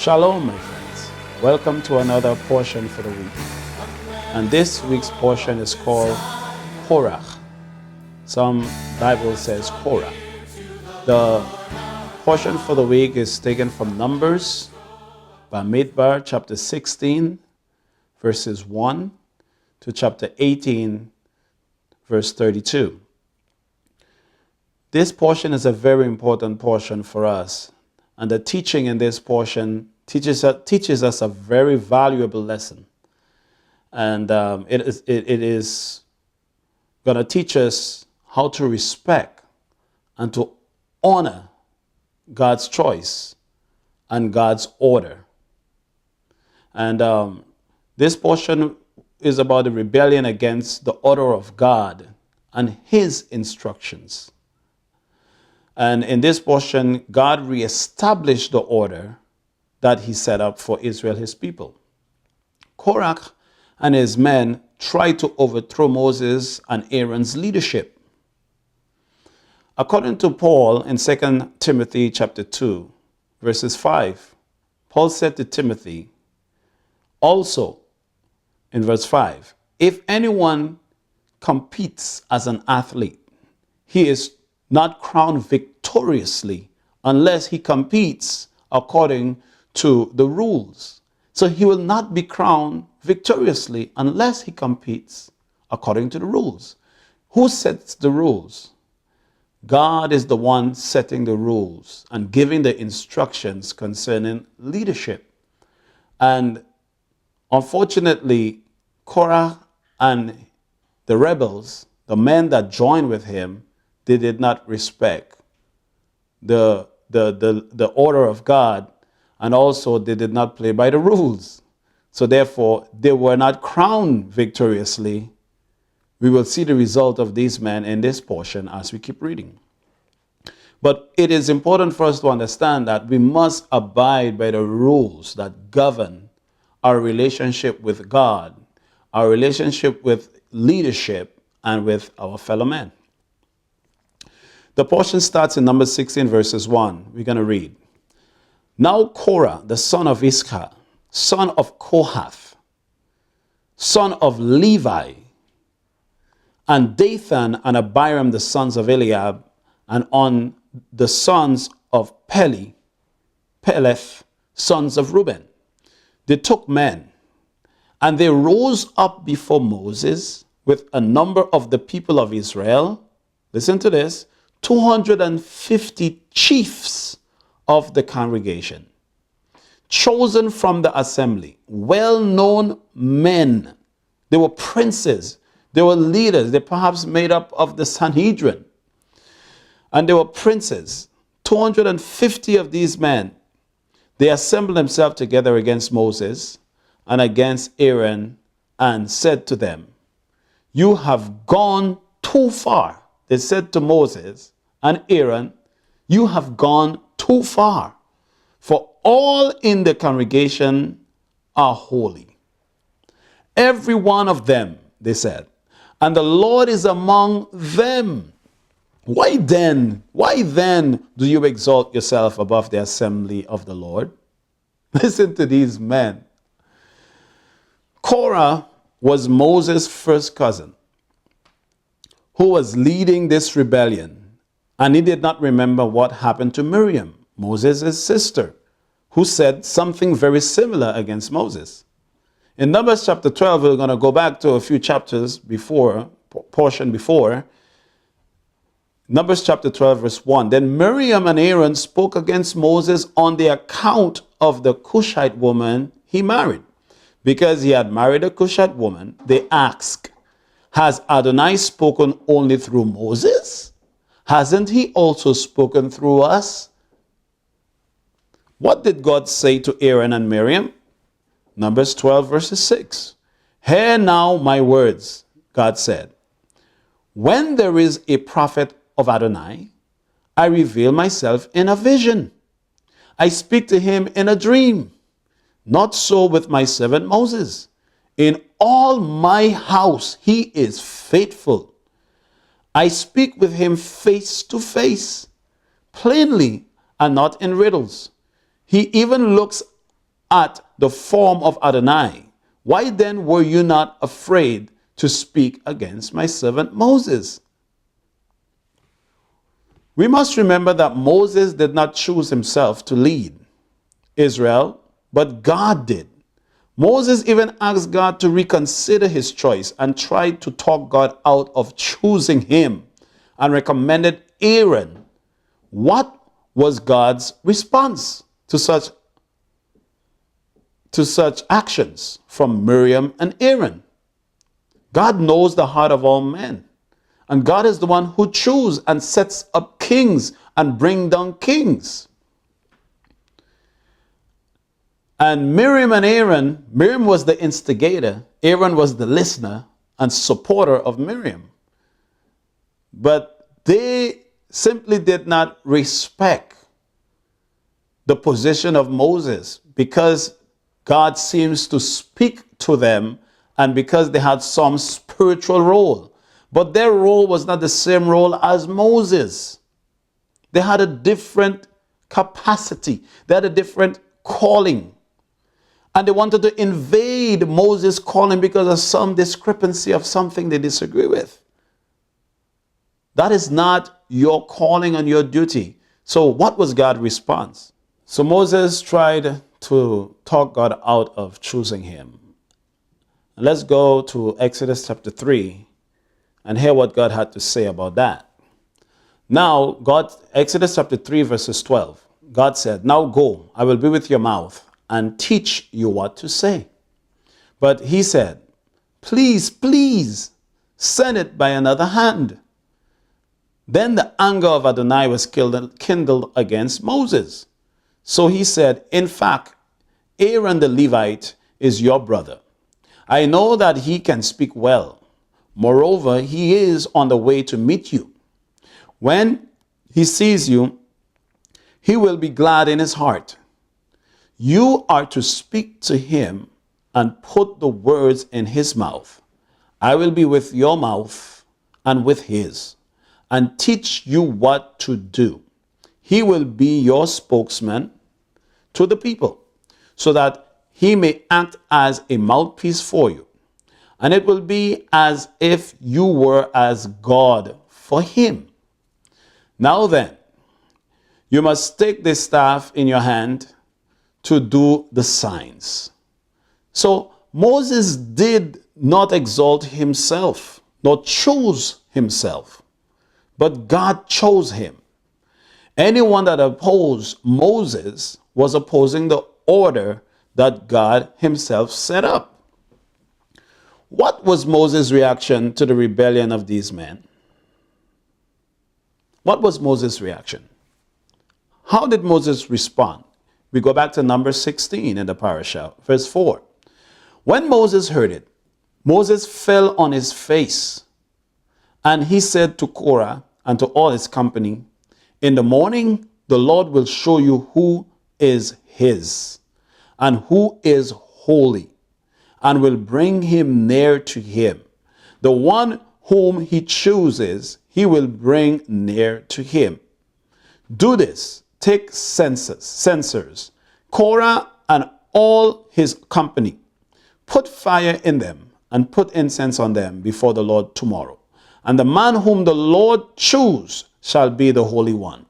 Shalom, my friends. Welcome to another portion for the week. And this week's portion is called Korach. Some Bible says Korach. The portion for the week is taken from Numbers, Bamidbar, chapter 16, verses 1 to chapter 18, verse 32. This portion is a very important portion for us. And the teaching in this portion teaches us a very valuable lesson. And it is going to teach us how to respect and to honor God's choice and God's order. And this portion is about the rebellion against the order of God and His instructions. And in this portion, God reestablished the order that He set up for Israel, His people. Korach and his men tried to overthrow Moses and Aaron's leadership. According to Paul in 2 Timothy chapter 2, verses 5, Paul said to Timothy, also in verse 5, if anyone competes as an athlete, he is not crowned victoriously unless he competes according to the rules. So he will not be crowned victoriously unless he competes according to the rules. Who sets the rules? God is the one setting the rules and giving the instructions concerning leadership. And unfortunately, Korah and the rebels, the men that joined with him, they did not respect the order of God, and also they did not play by the rules. So therefore, they were not crowned victoriously. We will see the result of these men in this portion as we keep reading. But it is important for us to understand that we must abide by the rules that govern our relationship with God, our relationship with leadership, and with our fellow men. The portion starts in Numbers 16, verses 1. We're going to read. Now Korah, the son of Issachar, son of Kohath, son of Levi, and Dathan and Abiram, the sons of Eliab, and on the sons of Peleth, sons of Reuben. They took men, and they rose up before Moses with a number of the people of Israel. Listen to this. 250 chiefs of the congregation, chosen from the assembly, well-known men. They were princes. They were leaders. They perhaps made up of the Sanhedrin. And they were princes. 250 of these men, they assembled themselves together against Moses and against Aaron and said to them, you have gone too far. They said to Moses and Aaron, you have gone too far, for all in the congregation are holy. Every one of them, they said, and the Lord is among them. Why then do you exalt yourself above the assembly of the Lord? Listen to these men. Korah was Moses' first cousin, who was leading this rebellion. And he did not remember what happened to Miriam, Moses' sister, who said something very similar against Moses. In Numbers chapter 12, we're going to go back to a few chapters before, portion before. Numbers chapter 12, verse 1. Then Miriam and Aaron spoke against Moses on the account of the Cushite woman he married. Because he had married a Cushite woman, they asked, has Adonai spoken only through Moses? Hasn't he also spoken through us? What did God say to Aaron and Miriam? Numbers 12, verses 6. Hear now my words, God said. When there is a prophet of Adonai, I reveal myself in a vision. I speak to him in a dream. Not so with my servant Moses. In all my house he is faithful. I speak with him face to face, plainly and not in riddles. He even looks at the form of Adonai, why then were you not afraid to speak against my servant Moses? We must remember that Moses did not choose himself to lead Israel, but God did. Moses even asked God to reconsider his choice and tried to talk God out of choosing him and recommended Aaron. What was God's response to such actions from Miriam and Aaron? God knows the heart of all men. And God is the one who chooses and sets up kings and bring down kings. And Miriam and Aaron, Miriam was the instigator, Aaron was the listener and supporter of Miriam. But they simply did not respect the position of Moses because God seems to speak to them and because they had some spiritual role. But their role was not the same role as Moses. They had a different capacity. They had a different calling. And they wanted to invade Moses' calling because of some discrepancy of something they disagree with. That is not your calling and your duty. So what was God's response? So Moses tried to talk God out of choosing him. Let's go to Exodus chapter 3 and hear what God had to say about that. Now, Exodus chapter 3 verses 12, God said, "Now go, I will be with your mouth and teach you what to say." But he said, "Please, please, send it by another hand." Then the anger of Adonai was kindled against Moses. So he said, "In fact, Aaron the Levite is your brother. I know that he can speak well. Moreover, he is on the way to meet you. When he sees you, he will be glad in his heart. You are to speak to him and put the words in his mouth. I will be with your mouth and with his, and teach you what to do. He will be your spokesman to the people, so that he may act as a mouthpiece for you. And it will be as if you were as God for him. Now then, you must take this staff in your hand to do the signs." So Moses did not exalt himself, nor choose himself, but God chose him. Anyone that opposed Moses was opposing the order that God himself set up. What was Moses' reaction to the rebellion of these men? What was Moses' reaction? How did Moses respond? We go back to Numbers 16 in the Parashat, verse 4. When Moses heard it, Moses fell on his face, and he said to Korah and to all his company, "In the morning the Lord will show you who is his, and who is holy, and will bring him near to him. The one whom he chooses, he will bring near to him. Do this, take censers, Korah and all his company. Put fire in them and put incense on them before the Lord tomorrow. And the man whom the Lord choose shall be the Holy One.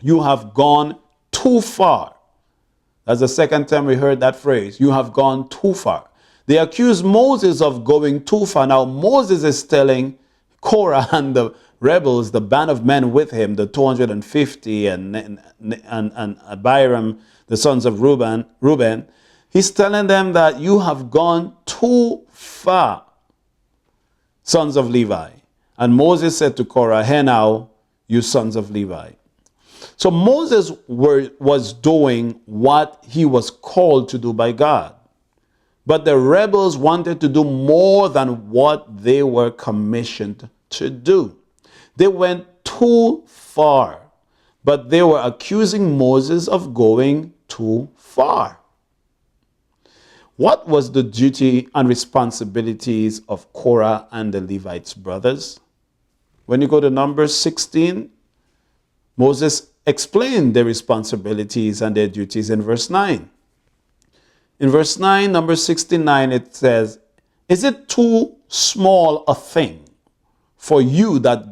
You have gone too far." That's the second time we heard that phrase. You have gone too far. They accused Moses of going too far. Now Moses is telling Korah and the rebels, the band of men with him, the 250 and Abiram, the sons of Reuben, he's telling them that you have gone too far, sons of Levi. And Moses said to Korah, "Hear now, you sons of Levi." So Moses was doing what he was called to do by God. But the rebels wanted to do more than what they were commissioned to do. They went too far, but they were accusing Moses of going too far. What was the duty and responsibilities of Korah and the Levites' brothers? When you go to Numbers 16, Moses explained their responsibilities and their duties in verse 9. In verse 9, number 69, it says, is it too small a thing for you that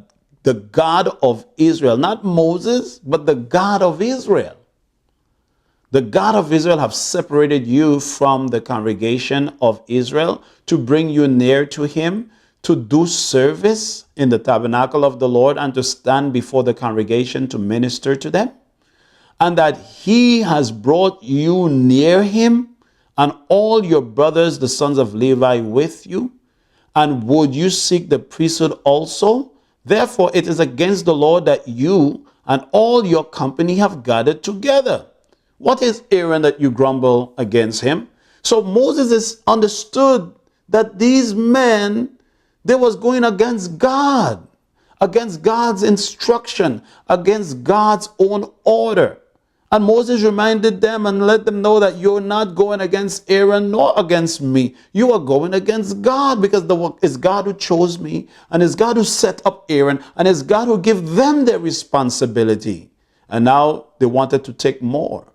the God of Israel, not Moses, but the God of Israel, the God of Israel have separated you from the congregation of Israel to bring you near to him, to do service in the tabernacle of the Lord and to stand before the congregation to minister to them? And that he has brought you near him and all your brothers, the sons of Levi, with you? And would you seek the priesthood also? Therefore, it is against the Lord that you and all your company have gathered together. What is Aaron that you grumble against him? So Moses is understood that these men, they was going against God, against God's instruction, against God's own order. And Moses reminded them and let them know that you're not going against Aaron nor against me. You are going against God, because it's God who chose me, and it's God who set up Aaron, and it's God who gave them their responsibility. And now they wanted to take more.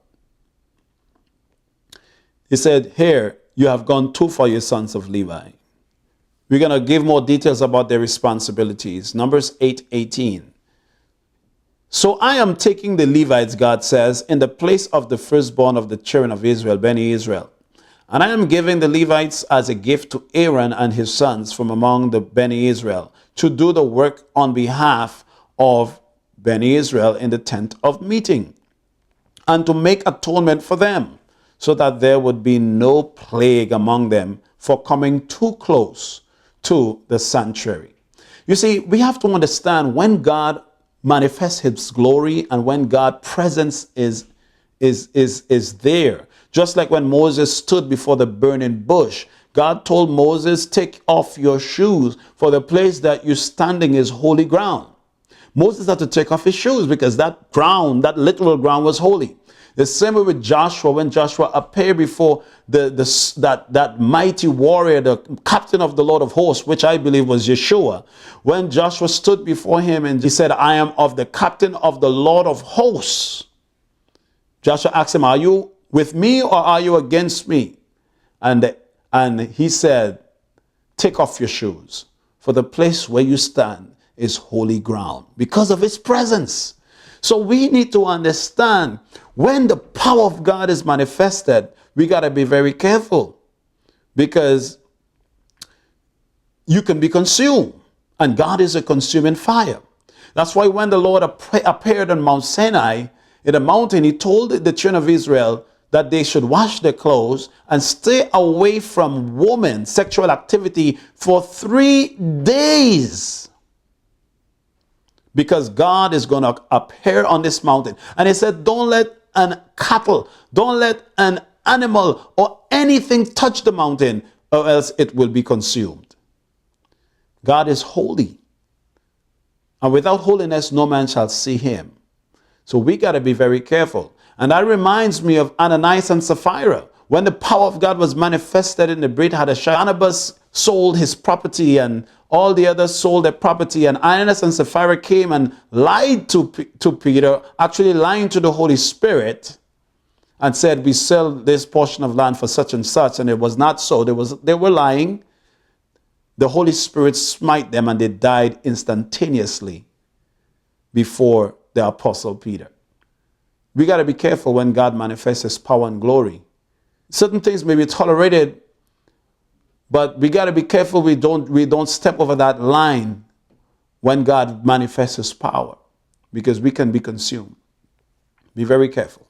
He said, here, you have gone too far, you sons of Levi. We're going to give more details about their responsibilities. Numbers 8:18. So I am taking the Levites, God says, in the place of the firstborn of the children of Israel, Beni Israel. And I am giving the Levites as a gift to Aaron and his sons from among the Beni Israel to do the work on behalf of Beni Israel in the tent of meeting, and to make atonement for them, so that there would be no plague among them for coming too close to the sanctuary. You see, we have to understand, when God manifests his glory and when God's presence is there, just like when Moses stood before the burning bush, God told Moses, take off your shoes, for the place that you're standing is holy ground. Moses had to take off his shoes because that ground, that literal ground, was holy. The same way with Joshua, when Joshua appeared before that mighty warrior, the captain of the Lord of hosts, which I believe was Yeshua. When Joshua stood before him and he said, I am of the captain of the Lord of hosts, Joshua asked him, are you with me or are you against me? And he said, take off your shoes, for the place where you stand is holy ground, because of his presence. So we need to understand, when the power of God is manifested, we got to be very careful, because you can be consumed, and God is a consuming fire. That's why when the Lord appeared on Mount Sinai, in the mountain, he told the children of Israel that they should wash their clothes and stay away from women, sexual activity, for 3 days. Because God is going to appear on this mountain. And he said, don't let an cattle, don't let an animal or anything touch the mountain, or else it will be consumed. God is holy. And without holiness, no man shall see him. So we got to be very careful. And that reminds me of Ananias and Sapphira. When the power of God was manifested in the Brit Hadashah, Barnabas sold his property and all the others sold their property, and Ananias and Sapphira came and lied to Peter, actually lying to the Holy Spirit, and said, we sell this portion of land for such and such, and it was not so. They were lying. The Holy Spirit smite them, and they died instantaneously before the Apostle Peter. We got to be careful when God manifests his power and glory. Certain things may be tolerated, but we got to be careful we don't step over that line when God manifests his power, because we can be consumed. Be very careful.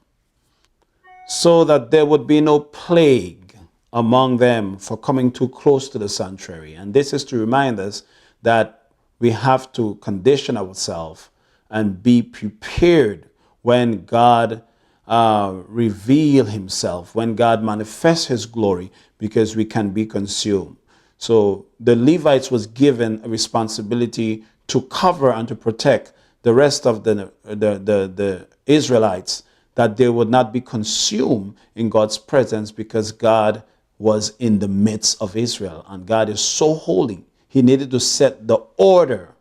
So that there would be no plague among them for coming too close to the sanctuary. And this is to remind us that we have to condition ourselves and be prepared when God reveal himself, when God manifests his glory, because we can be consumed. So the Levites was given a responsibility to cover and to protect the rest of the Israelites, that they would not be consumed in God's presence, because God was in the midst of Israel, and God is so holy. He needed to set the order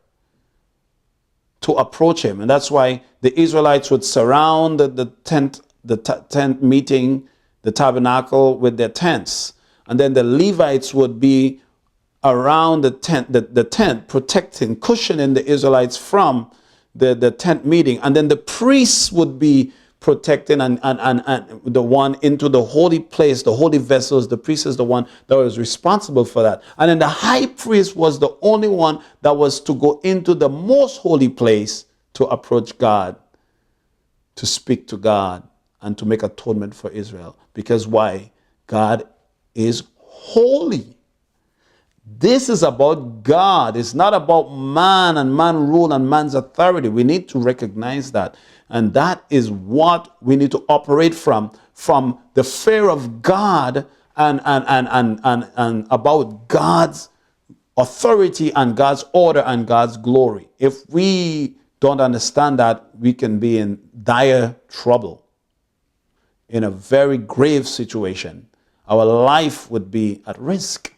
to approach him. And that's why the Israelites would surround the tent meeting, the tabernacle with their tents. And then the Levites would be around the tent, protecting, cushioning the Israelites from the tent meeting. And then the priests would be protecting and the one into the holy place, the holy vessels. The priest is the one that was responsible for that. And then the high priest was the only one that was to go into the most holy place to approach God, to speak to God, and to make atonement for Israel. Because why? God is holy. This is about God. It's not about man and man rule and man's authority. We need to recognize that. And that is what we need to operate from the fear of God and about God's authority and God's order and God's glory. If we don't understand that, we can be in dire trouble, in a very grave situation. Our life would be at risk.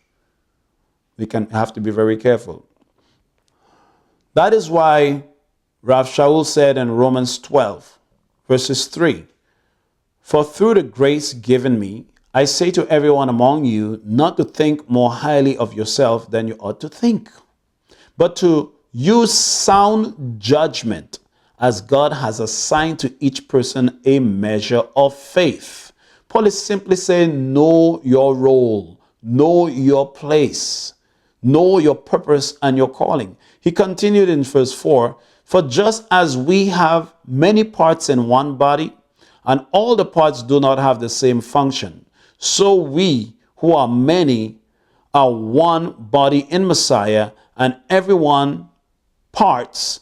We have to be very careful. That is why Rav Shaul said in Romans 12, verses 3, "For through the grace given me, I say to everyone among you not to think more highly of yourself than you ought to think, but to use sound judgment as God has assigned to each person a measure of faith." Paul is simply saying, know your role, know your place, know your purpose and your calling. He continued in verse 4, "For just as we have many parts in one body, and all the parts do not have the same function, so we, who are many, are one body in Messiah, and everyone parts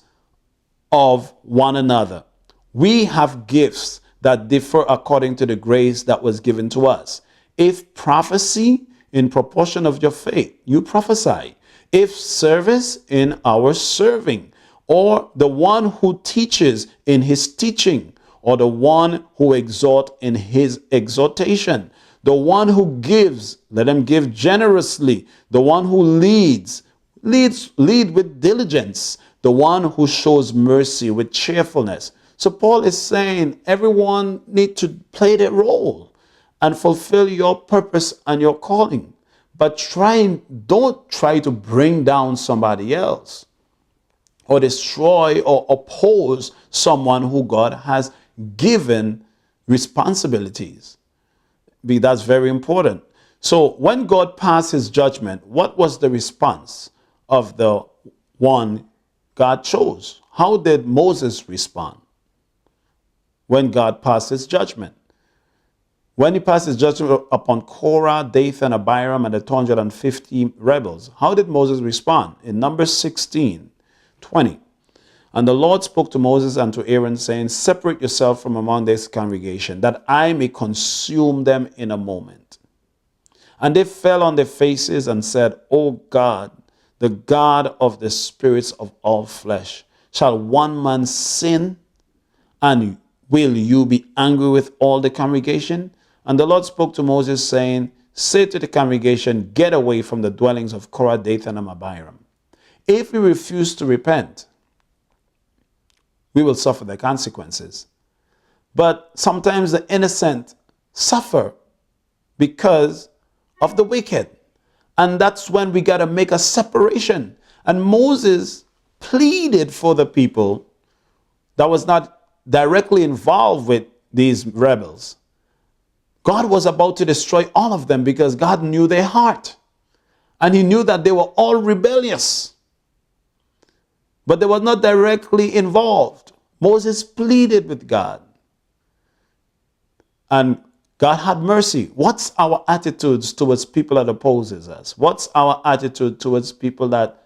of one another. We have gifts that differ according to the grace that was given to us. If prophecy, in proportion of your faith, you prophesy. If service, in our serving. Or the one who teaches, in his teaching. Or the one who exhorts, in his exhortation. The one who gives, let him give generously. The one who lead with diligence. The one who shows mercy with cheerfulness. So Paul is saying everyone needs to play their role and fulfill your purpose and your calling. But don't try to bring down somebody else or destroy or oppose someone who God has given responsibilities. That's very important. So when God passed his judgment, what was the response of the one God chose? How did Moses respond when God passed his judgment? When he passed his judgment upon Korah, Dathan, Abiram, and the 250 rebels, how did Moses respond? In Numbers 16:20, "And the Lord spoke to Moses and to Aaron, saying, Separate yourself from among this congregation, that I may consume them in a moment. And they fell on their faces and said, O God, the God of the spirits of all flesh, shall one man sin, and will you be angry with all the congregation? And the Lord spoke to Moses, saying, Say to the congregation, Get away from the dwellings of Korah, Dathan, and Abiram. If we refuse to repent, we will suffer the consequences. But sometimes the innocent suffer because of the wicked. And that's when we got to make a separation. And Moses pleaded for the people that was not directly involved with these rebels. God was about to destroy all of them because God knew their heart. And he knew that they were all rebellious. But they were not directly involved. Moses pleaded with God. And God had mercy. What's our attitudes towards people that opposes us? What's our attitude towards people that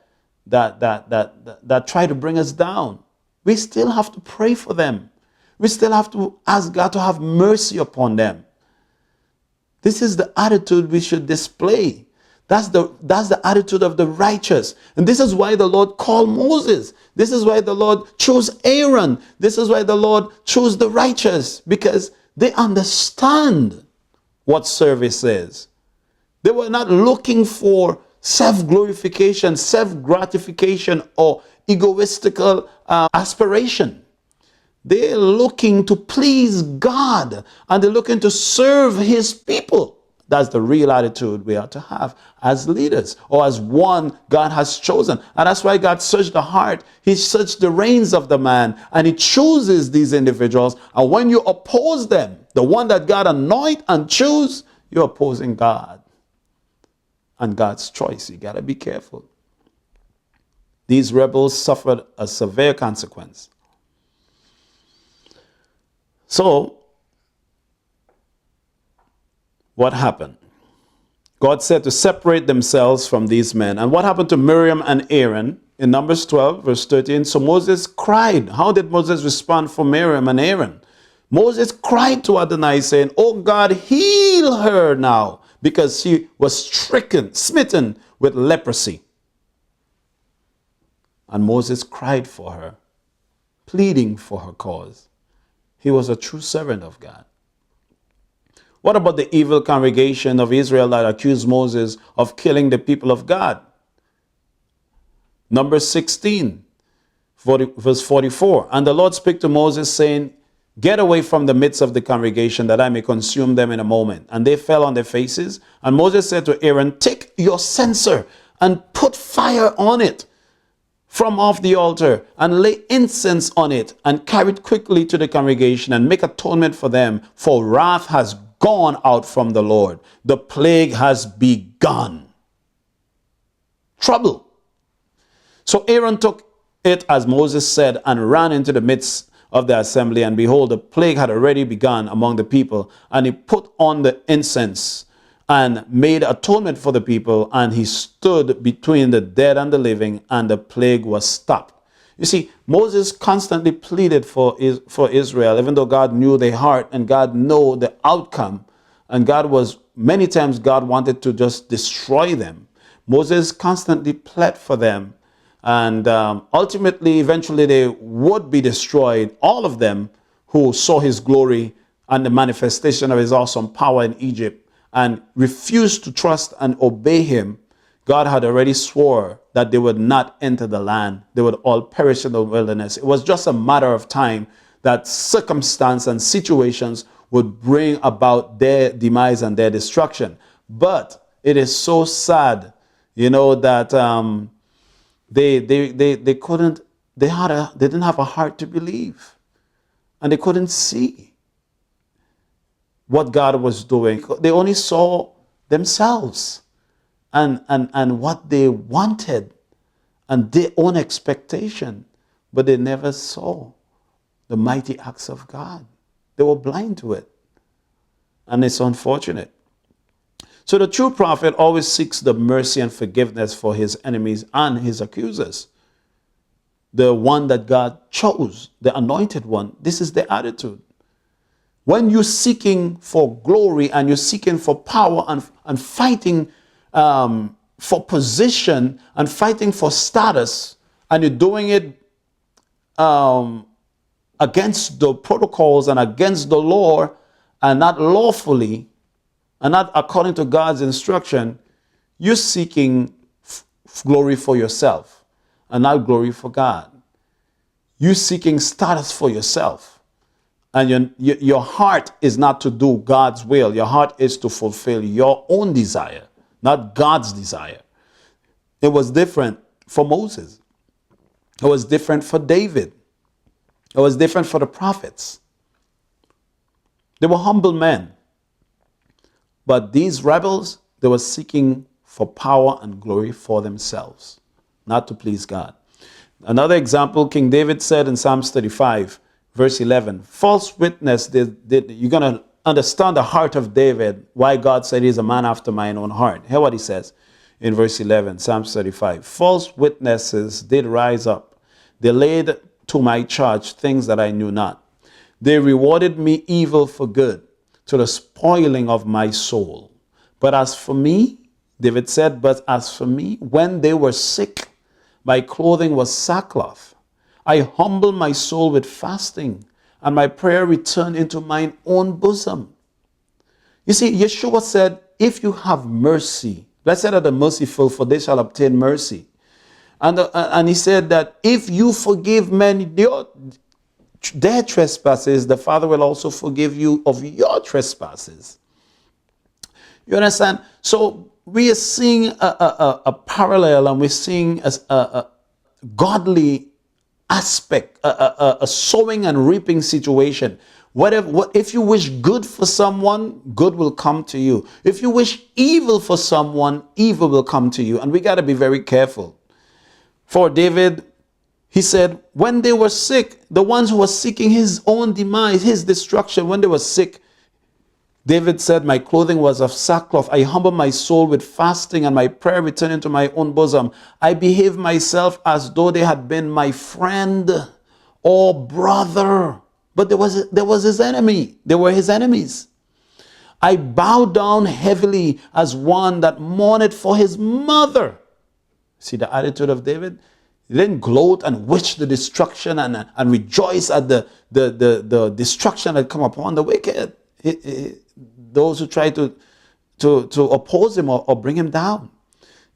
try to bring us down? We still have to pray for them. We still have to ask God to have mercy upon them. This is the attitude we should display. That's the attitude of the righteous. And this is why the Lord called Moses. This is why the Lord chose Aaron. This is why the Lord chose the righteous, because they understand what service is. They were not looking for self-glorification, self-gratification, or egoistical aspiration. They're looking to please God, and they're looking to serve his people. That's the real attitude we are to have as leaders, or as one God has chosen. And that's why God searched the heart. He searched the reins of the man, and he chooses these individuals. And when you oppose them, the one that God anoint and choose, you're opposing God and God's choice. You got to be careful. These rebels suffered a severe consequence. So, what happened? God said to separate themselves from these men. And what happened to Miriam and Aaron? In Numbers 12, verse 13, so Moses cried. How did Moses respond for Miriam and Aaron? Moses cried to Adonai, saying, "Oh God, heal her now, because she was smitten with leprosy." And Moses cried for her, pleading for her cause. He was a true servant of God. What about the evil congregation of Israel that accused Moses of killing the people of God? Numbers 16, verse 44. And the Lord spake to Moses, saying, "Get away from the midst of the congregation, that I may consume them in a moment." And they fell on their faces. And Moses said to Aaron, "Take your censer and put fire on it from off the altar, and lay incense on it, and carry it quickly to the congregation, and make atonement for them, for wrath has gone out from the Lord. The plague has begun." Trouble. So Aaron took it as Moses said, and ran into the midst of the assembly, and behold, the plague had already begun among the people. And he put on the incense and made atonement for the people, and he stood between the dead and the living, and the plague was stopped. You see, Moses constantly pleaded for Israel, even though God knew their heart and God knew the outcome. And many times God wanted to just destroy them. Moses constantly pled for them. And ultimately, eventually, they would be destroyed, all of them who saw his glory and the manifestation of his awesome power in Egypt and refused to trust and obey him. God had already swore that they would not enter the land. They would all perish in the wilderness. It was just a matter of time that circumstance and situations would bring about their demise and their destruction. But it is so sad, that they didn't have a heart to believe, and they couldn't see what God was doing. They only saw themselves and what they wanted and their own expectation, but they never saw the mighty acts of God. They were blind to it, and it's unfortunate. So the true prophet always seeks the mercy and forgiveness for his enemies and his accusers. The one that God chose, the anointed one, this is the attitude. When you're seeking for glory and you're seeking for power and fighting for position and fighting for status, and you're doing it against the protocols and against the law and not lawfully and not according to God's instruction, you're seeking glory for yourself and not glory for God. You're seeking status for yourself. And your heart is not to do God's will. Your heart is to fulfill your own desire, not God's desire. It was different for Moses. It was different for David. It was different for the prophets. They were humble men. But these rebels, they were seeking for power and glory for themselves, not to please God. Another example, King David said in Psalms 35, verse 11, false witness, you're going to understand the heart of David, why God said he's a man after mine own heart. Hear what he says in verse 11, Psalms 35. False witnesses did rise up. They laid to my charge things that I knew not. They rewarded me evil for good, to the spoiling of my soul. But as for me, David said, but as for me, when they were sick, my clothing was sackcloth. I humbled my soul with fasting, and my prayer returned into mine own bosom. You see, Yeshua said, if you have mercy, blessed are the merciful, for they shall obtain mercy. And he said that if you forgive men their trespasses, the Father will also forgive you of your trespasses. You understand? So we are seeing a parallel, and we're seeing a godly aspect, a sowing and reaping situation. If you wish good for someone, good will come to you. If you wish evil for someone, evil will come to you. And we got to be very careful. For David, he said, when they were sick, the ones who were seeking his own demise, his destruction, when they were sick, David said, my clothing was of sackcloth. I humbled my soul with fasting, and my prayer returned into my own bosom. I behaved myself as though they had been my friend or brother. But there was his enemy. They were his enemies. I bowed down heavily as one that mourned for his mother. See the attitude of David? He didn't gloat and wish the destruction and rejoice at the destruction that come upon the wicked. Those who try to oppose him or bring him down.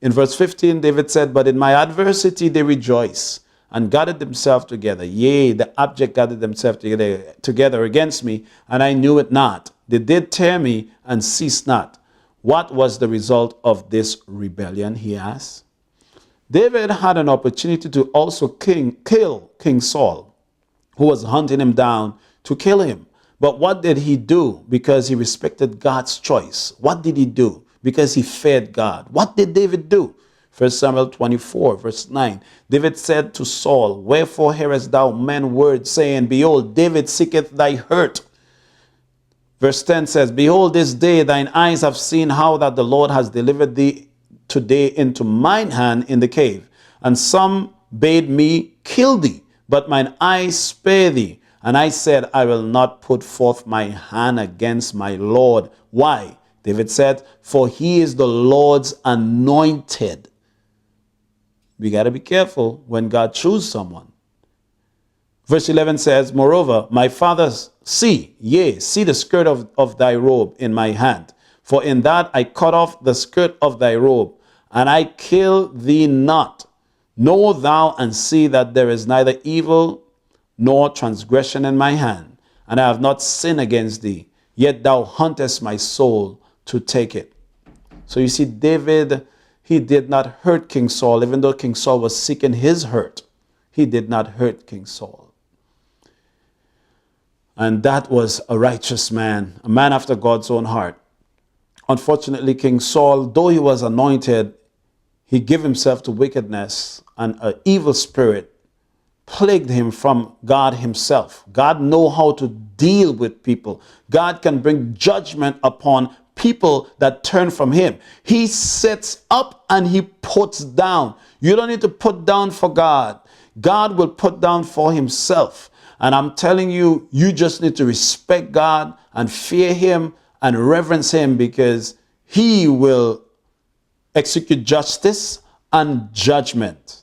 In verse 15, David said, but in my adversity they rejoice and gathered themselves together. Yea, the abject gathered themselves together against me, and I knew it not. They did tear me and ceased not. What was the result of this rebellion, he asked. David had an opportunity to also kill King Saul, who was hunting him down to kill him. But what did he do? Because he respected God's choice. What did he do? Because he feared God. What did David do? 1 Samuel 24, verse 9. David said to Saul, wherefore hearest thou men's words, saying, behold, David seeketh thy hurt. Verse 10 says, behold, this day thine eyes have seen how that the Lord has delivered thee today into mine hand in the cave. And some bade me kill thee, but mine eyes spare thee. And I said, I will not put forth my hand against my Lord. Why? David said, for he is the Lord's anointed. We got to be careful when God chooses someone. Verse 11 says, moreover, my father, see the skirt of thy robe in my hand. For in that I cut off the skirt of thy robe, and I kill thee not. Know thou and see that there is neither evil nor transgression in my hand, and I have not sinned against thee, yet thou huntest my soul to take it. So you see, David, he did not hurt King Saul, even though King Saul was seeking his hurt. He did not hurt King Saul. And that was a righteous man, a man after God's own heart. Unfortunately, King Saul, though he was anointed, he gave himself to wickedness, and an evil spirit plagued him from God himself. God knows how to deal with people. God can bring judgment upon people that turn from him. He sets up and he puts down. You don't need to put down for God. God will put down for himself. And I'm telling you, you just need to respect God and fear him and reverence him, because he will execute justice and judgment.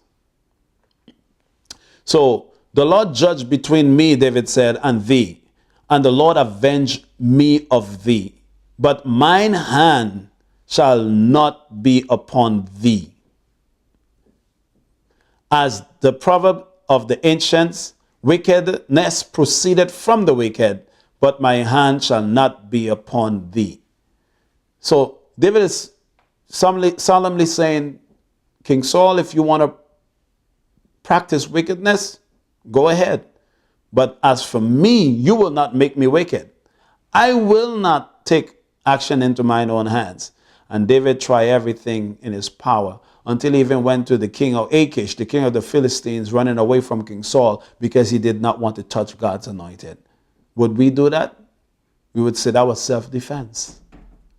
So the Lord judged between me, David said, and thee, and the Lord avenged me of thee. But mine hand shall not be upon thee. As the proverb of the ancients, wickedness proceeded from the wicked, but my hand shall not be upon thee. So David is solemnly saying, King Saul, if you want to practice wickedness, go ahead. But as for me, you will not make me wicked. I will not take action into mine own hands. And David tried everything in his power, until he even went to the king of Achish, the king of the Philistines, running away from King Saul because he did not want to touch God's anointed. Would we do that? We would say that was self-defense.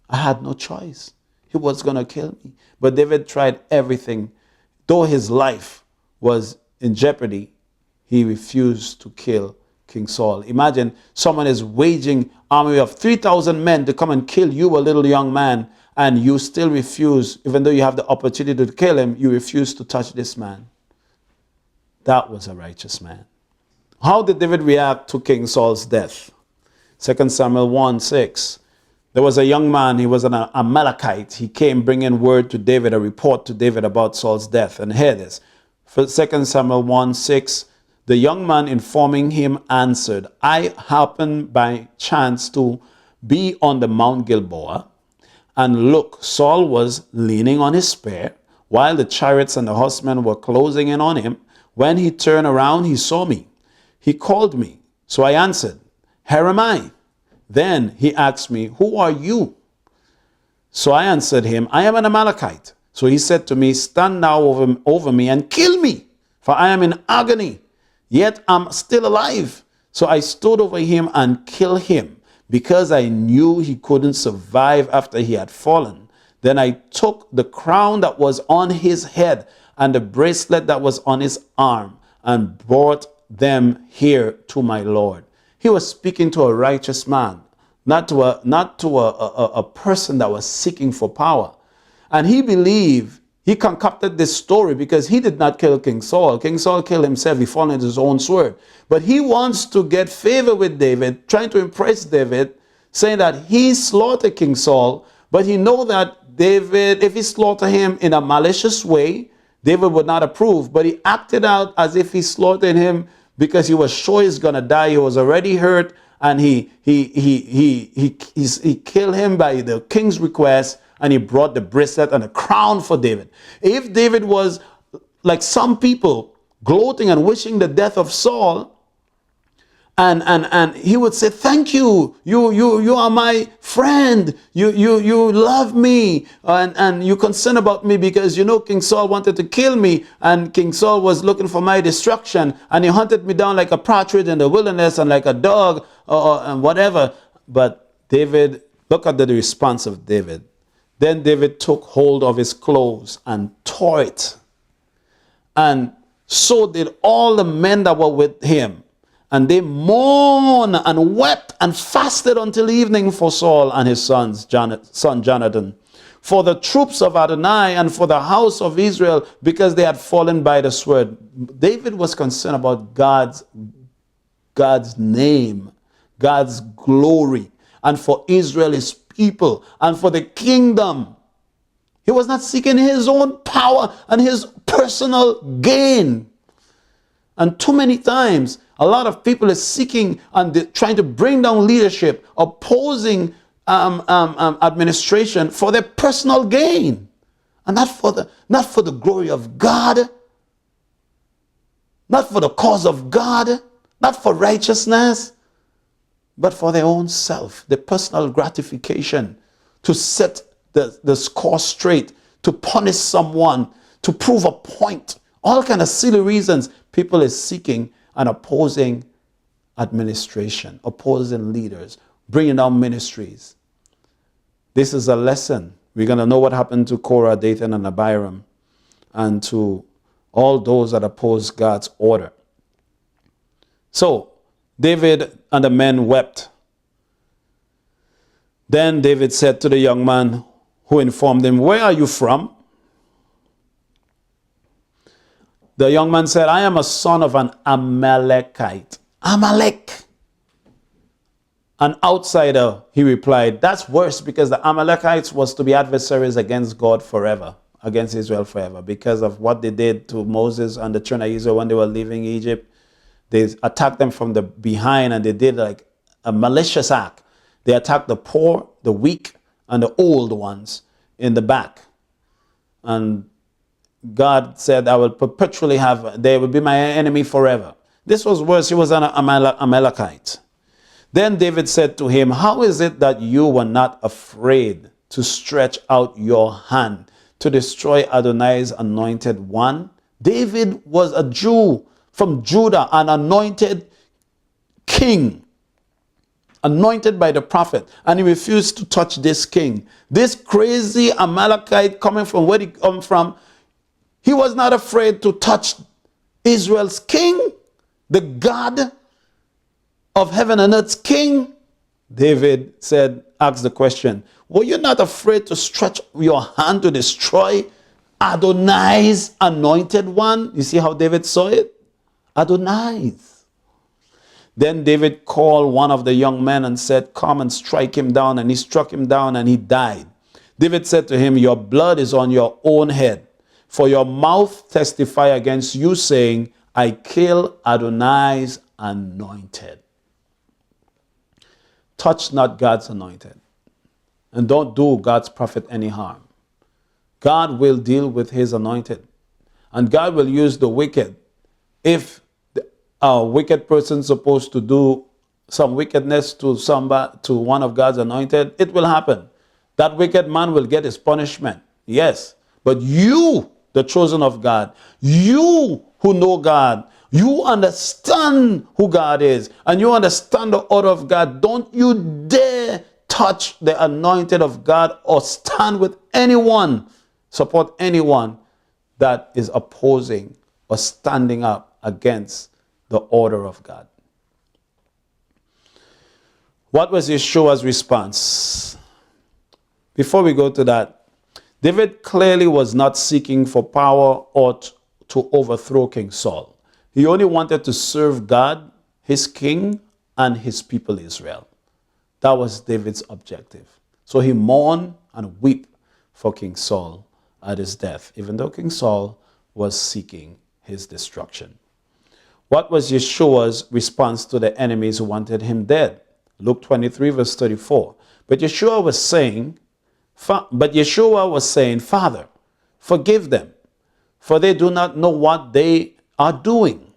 I had no choice. He was going to kill me. But David tried everything. Though his life was in jeopardy, he refused to kill King Saul. Imagine someone is waging army of 3,000 men to come and kill you, a little young man, and you still refuse, even though you have the opportunity to kill him, you refuse to touch this man. That was a righteous man. How did David react to King Saul's death? 2 Samuel 1:6. There was a young man, he was an Amalekite. He came bringing word to David, a report to David about Saul's death. And hear this. For 2 Samuel 1:6, The young man informing him answered, I happened by chance to be on the Mount Gilboa, and look, Saul was leaning on his spear, while the chariots and the horsemen were closing in on him. When he turned around, he saw me. He called me. So I answered, Here am I. Then he asked me, Who are you? So I answered him, I am an Amalekite. So he said to me, Stand now over me and kill me, for I am in agony, yet I'm still alive. So I stood over him and killed him, because I knew he couldn't survive after he had fallen. Then I took the crown that was on his head and the bracelet that was on his arm and brought them here to my Lord. He was speaking to a righteous man, not to a person that was seeking for power. And he believed, he concocted this story because he did not kill King Saul. King Saul killed himself. He fell into his own sword. But he wants to get favor with David, trying to impress David, saying that he slaughtered King Saul, but he know that David, if he slaughtered him in a malicious way, David would not approve. But he acted out as if he slaughtered him because he was sure he's going to die. He was already hurt, and he killed him by the king's request, and he brought the bracelet and a crown for David. If David was like some people, gloating and wishing the death of Saul, and he would say, thank you, you are my friend, you love me, and you concern about me because you know King Saul wanted to kill me, and King Saul was looking for my destruction, and he hunted me down like a partridge in the wilderness and like a dog and whatever. But David, look at the response of David. Then David took hold of his clothes and tore it, and so did all the men that were with him. And they mourned and wept and fasted until evening for Saul and his son Jonathan, for the troops of Adonai and for the house of Israel, because they had fallen by the sword. David was concerned about God's name, God's glory, and for Israel, his people, and for the kingdom. He was not seeking his own power and his personal gain. And too many times, a lot of people are seeking and trying to bring down leadership, opposing administration for their personal gain, and not for the glory of God, not for the cause of God, not for righteousness, but for their own self, their personal gratification, to set the score straight, to punish someone, to prove a point. All kind of silly reasons people are seeking and opposing administration, opposing leaders, bringing down ministries. This is a lesson. We're going to know what happened to Korah, Dathan, and Abiram, and to all those that oppose God's order. So David and the men wept. Then David said to the young man who informed him, Where are you from? The young man said, I am a son of an Amalekite. Amalek. An outsider, he replied. That's worse, because the Amalekites was to be adversaries against God forever, against Israel forever, because of what they did to Moses and the children of Israel when they were leaving Egypt. They attacked them from the behind, and they did like a malicious act. They attacked the poor, the weak, and the old ones in the back. And God said, I will perpetually they will be my enemy forever. This was worse. He was an Amalekite. Then David said to him, How is it that you were not afraid to stretch out your hand to destroy Adonai's anointed one? David was a Jew from Judah, an anointed king, anointed by the prophet, and he refused to touch this king. This crazy Amalekite, coming from where he come from, he was not afraid to touch Israel's king, the God of heaven and earth's king. David asked the question, were you not afraid to stretch your hand to destroy Adonai's anointed one? You see how David saw it? Adonai's. Then David called one of the young men and said, Come and strike him down. And he struck him down and he died. David said to him, Your blood is on your own head. For your mouth testify against you, saying, I kill Adonai's anointed. Touch not God's anointed. And don't do God's prophet any harm. God will deal with his anointed. And God will use the wicked. If a wicked person is supposed to do some wickedness to one of God's anointed, it will happen. That wicked man will get his punishment. Yes. But you, the chosen of God, you who know God, you understand who God is, and you understand the order of God, don't you dare touch the anointed of God or stand with anyone, support anyone that is opposing or standing up against the order of God. What was Yeshua's response? Before we go to that, David clearly was not seeking for power or to overthrow King Saul. He only wanted to serve God, his king, and his people Israel. That was David's objective. So he mourned and wept for King Saul at his death, even though King Saul was seeking his destruction. What was Yeshua's response to the enemies who wanted him dead? Luke 23, verse 34. But Yeshua was saying, Father, forgive them, for they do not know what they are doing.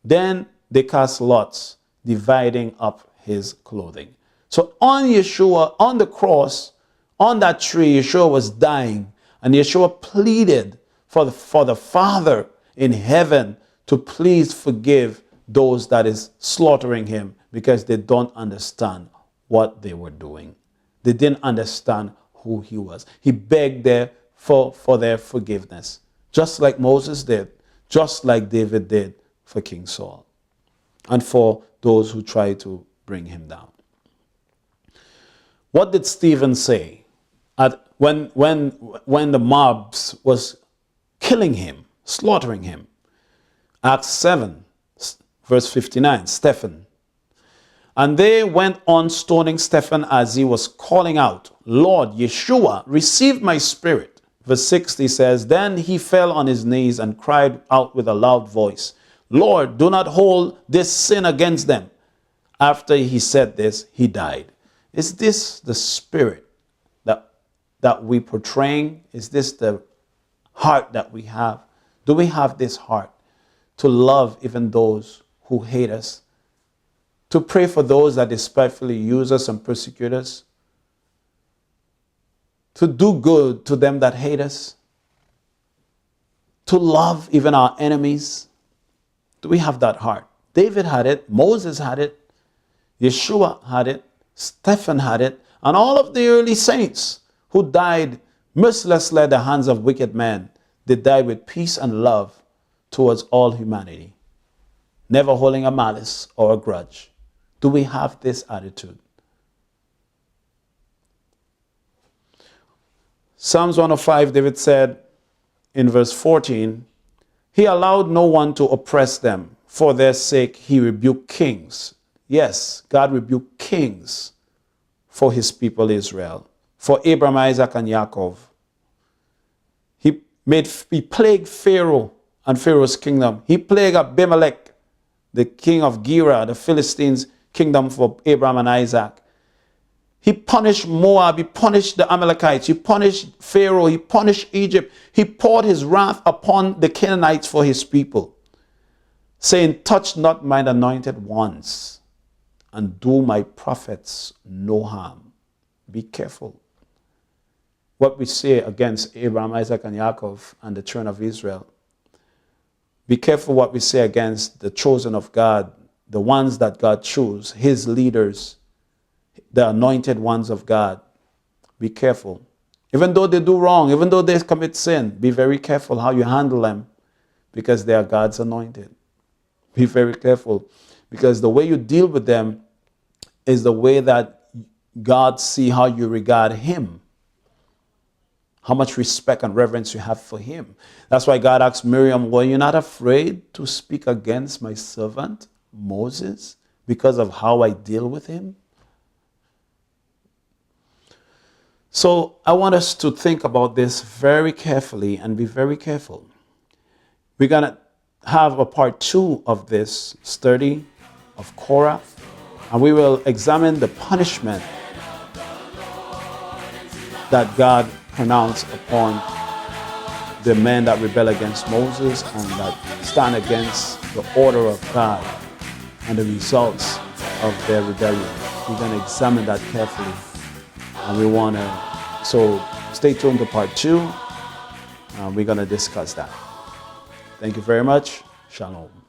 Then they cast lots, dividing up his clothing. So on Yeshua, on the cross, on that tree, Yeshua was dying. And Yeshua pleaded for the Father in heaven to please forgive those that is slaughtering him, because they don't understand what they were doing. They didn't understand who he was. He begged there for their forgiveness, just like Moses did, just like David did for King Saul, and for those who tried to bring him down. What did Stephen say when the mobs was killing him, slaughtering him? Acts 7, verse 59, Stephen. And they went on stoning Stephen as he was calling out, Lord, Yeshua, receive my spirit. Verse 60 says, Then he fell on his knees and cried out with a loud voice, Lord, do not hold this sin against them. After he said this, he died. Is this the spirit that we portraying? Is this the heart that we have? Do we have this heart to love even those who hate us? To pray for those that despitefully use us and persecute us? To do good to them that hate us? To love even our enemies? Do we have that heart? David had it. Moses had it. Yeshua had it. Stephen had it. And all of the early saints who died mercilessly at the hands of wicked men, they died with peace and love towards all humanity, never holding a malice or a grudge. Do we have this attitude? Psalms 105, David said in verse 14, He allowed no one to oppress them. For their sake, he rebuked kings. Yes, God rebuked kings for his people Israel, for Abraham, Isaac, and Jacob. He plagued Pharaoh and Pharaoh's kingdom. He plagued Abimelech, the king of Gerar, the Philistines' kingdom for Abraham and Isaac. He punished Moab. He punished the Amalekites. He punished Pharaoh. He punished Egypt. He poured his wrath upon the Canaanites for his people, saying, Touch not mine anointed ones, and do my prophets no harm. Be careful what we say against Abraham, Isaac, and Jacob and the children of Israel. Be careful what we say against the chosen of God, the ones that God chose, his leaders, the anointed ones of God. Be careful. Even though they do wrong, even though they commit sin, be very careful how you handle them, because they are God's anointed. Be very careful, because the way you deal with them is the way that God sees how you regard him, how much respect and reverence you have for him. That's why God asked Miriam, were you not afraid to speak against my servant Moses because of how I deal with him? So I want us to think about this very carefully and be very careful. We're going to have a part 2 of this study of Korah, and we will examine the punishment that God pronounced upon the men that rebel against Moses and that stand against the order of God and the results of their rebellion. We're going to examine that carefully, and we want to, so stay tuned to part 2. We're going to discuss that. Thank you very much. Shalom.